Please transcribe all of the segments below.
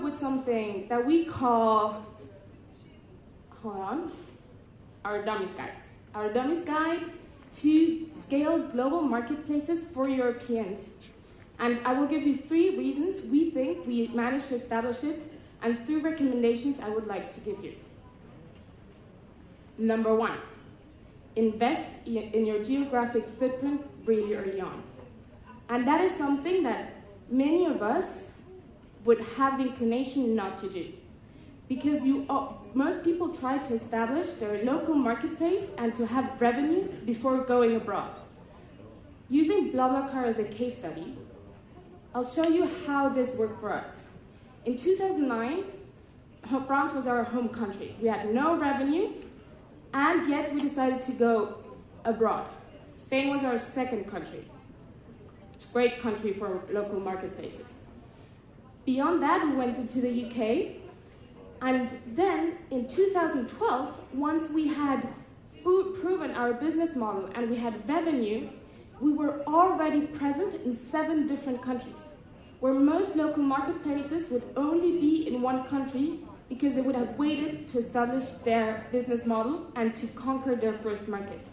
with something that we call, our dummies guide. Our dummies guide to scale global marketplaces for Europeans. And I will give you 3 reasons we think we managed to establish it, and 3 recommendations I would like to give you. Number 1, invest in your geographic footprint really early on. And that is something that many of us would have the inclination not to do. Because most people try to establish their local marketplace and to have revenue before going abroad. Using BlaBlaCar as a case study, I'll show you how this worked for us. In 2009, France was our home country. We had no revenue, and yet we decided to go abroad. Spain was our second country. It's a great country for local marketplaces. Beyond that, we went into the UK, and then in 2012, once we had proven our business model and we had revenue, we were already present in 7 different countries, where most local marketplaces would only be in one country because they would have waited to establish their business model and to conquer their first market.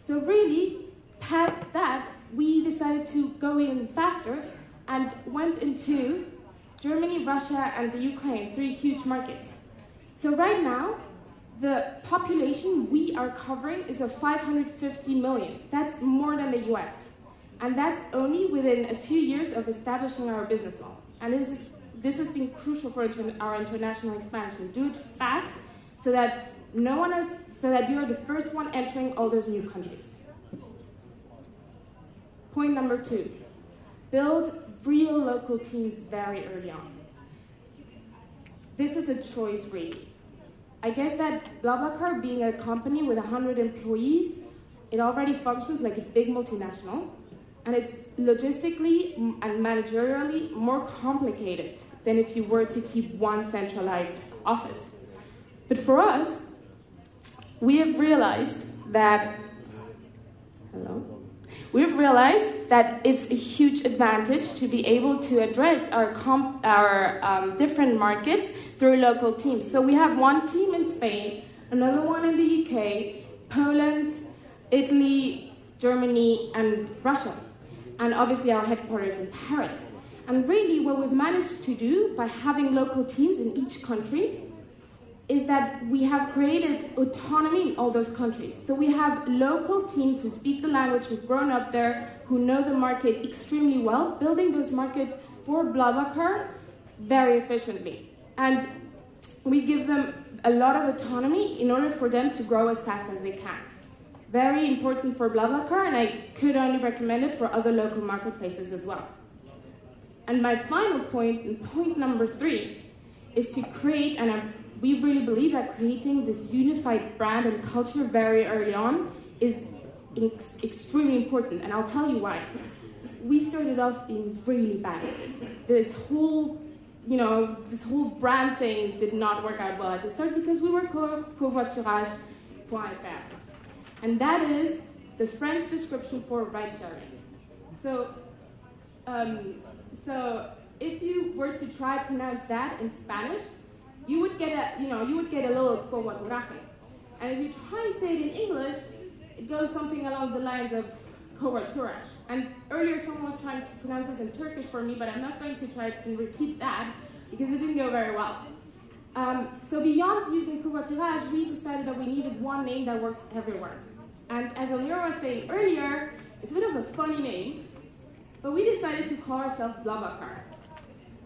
So really, past that, we decided to go even faster and went into Germany, Russia, and the Ukraine, 3 huge markets. So right now, the population we are covering is of 550 million. That's more than the US. And that's only within a few years of establishing our business model. And this has been crucial for our international expansion. Do it fast so that you're the first one entering all those new countries. Point number 2, build real local teams very early on. This is a choice, really. I guess that BlaBlaCar, being a company with 100 employees, it already functions like a big multinational, and it's logistically and managerially more complicated than if you were to keep one centralized office. But for us, we have realized that, it's a huge advantage to be able to address our different markets through local teams. So we have one team in Spain, another one in the UK, Poland, Italy, Germany, and Russia. And obviously our headquarters in Paris. And really what we've managed to do by having local teams in each country is that we have created autonomy in all those countries. So we have local teams who speak the language, who've grown up there, who know the market extremely well, building those markets for BlaBlaCar very efficiently. And we give them a lot of autonomy in order for them to grow as fast as they can. Very important for BlaBlaCar, and I could only recommend it for other local marketplaces as well. And my final point, and point number 3, is to create, and we really believe that creating this unified brand and culture very early on is extremely important, and I'll tell you why. We started off being really bad at this. This whole brand thing did not work out well at the start because we were covoiturage.fr. And that is the French description for ride sharing. So if you were to try to pronounce that in Spanish, you would get a little covoiturage. And if you try to say it in English, it goes something along the lines of covoiturage. And earlier someone was trying to pronounce this in Turkish for me, but I'm not going to try to repeat that because it didn't go very well. So beyond using covoiturage, we decided that we needed one name that works everywhere. And as Elmira was saying earlier, it's a bit of a funny name, but we decided to call ourselves BlaBlaCar.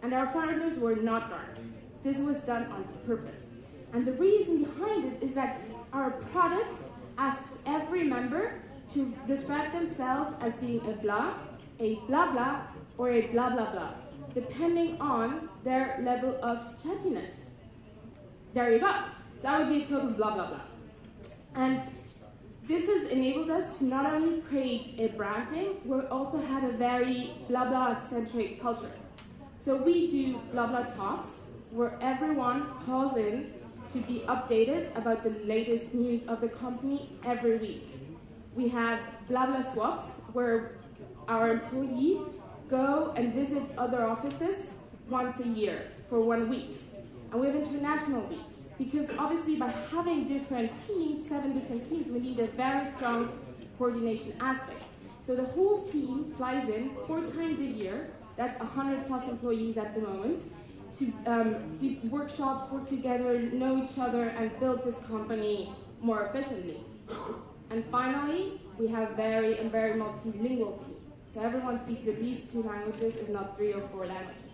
And our founders were not dark. This was done on purpose. And the reason behind it is that our product asks every member to describe themselves as being a blah blah, or a blah blah blah, depending on their level of chattiness. There you go. That would be a total blah blah blah. And this has enabled us to not only create a brand name, we also have a very blah blah centric culture. So we do blah blah talks, where everyone calls in to be updated about the latest news of the company every week. We have BlaBla swaps, where our employees go and visit other offices once a year for 1 week. And we have international weeks. Because obviously by having different teams, 7 different teams, we need a very strong coordination aspect. So the whole team flies in 4 times a year, that's 100 plus employees at the moment, to do workshops, work together, know each other, and build this company more efficiently. And finally, we have very multilingual team. So everyone speaks at least 2 languages, if not 3 or 4 languages.